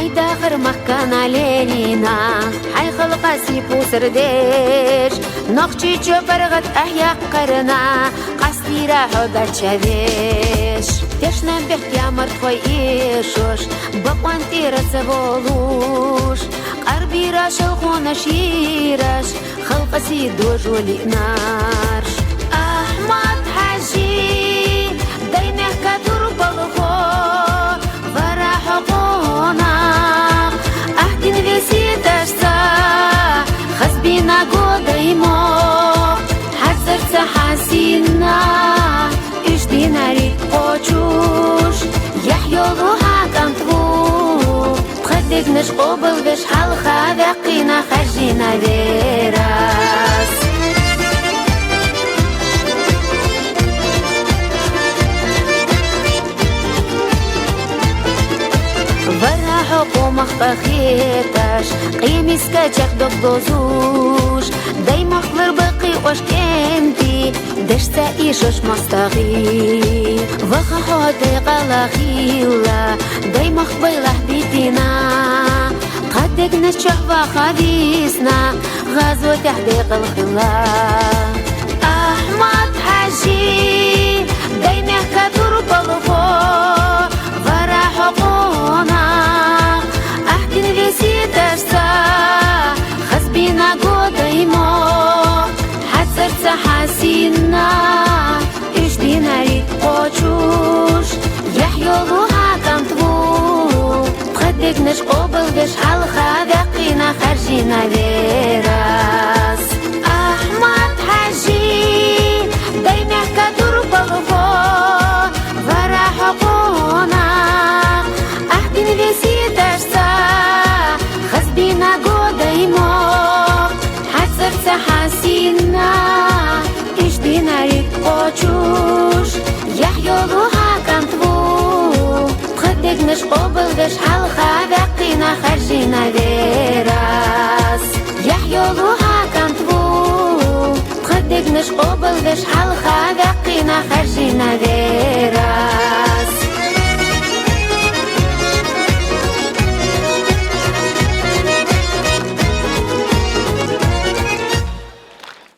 داخر مكان ليلينا حي خلق سيبو سرديش نقشي جبرغت أحيا قرنا قصدي راحو دارشاديش تشنا بحكي مرتوي إيشوش بقوانتي رسبولوش قربي راش الخون شيراش خلق سيدو جولي نارش أحمد حاجي دايمه كدور بلغو فرح قونا أحدين وسيدشتا خزبينا قديمو حزرت حسينا إجدينا ريك قوشوش يحيولو هاكم تغو بخدك نش قبل بش حلقة بقينا خرجينا ديراس حقومك بخيتاش قيميس كاجك دقدوزوش دايما خضر بقي وش كنتي دشتا إيشوش مستغي وخا حوتي قالا خيلا دايما خبيله بيتنا قدك نشوح وخديسنا غازو تحديق الخلا أحمد حاجي دايما كدور بلغو فرح حقونا خزبينا قديمو حزرت حسينا إجدينا ريك قوشوش يحيولو هاكم تغو بخدك نش قبل بش حلقة بقينا خرجينا ديراس أحمد حاجي دايما كدور بلغو فرح حقونا أحدين وسيدشتا خزبينا قديمو حزرت حسينا إجدينا ريك قوشوش يحيولو هاكم تغو بخدك نش قبل بش حلقة بقينا خرجينا ديراس يحيولو هاكم تغو بخدك نش قبل بش حلقة بقينا خرجينا ديراس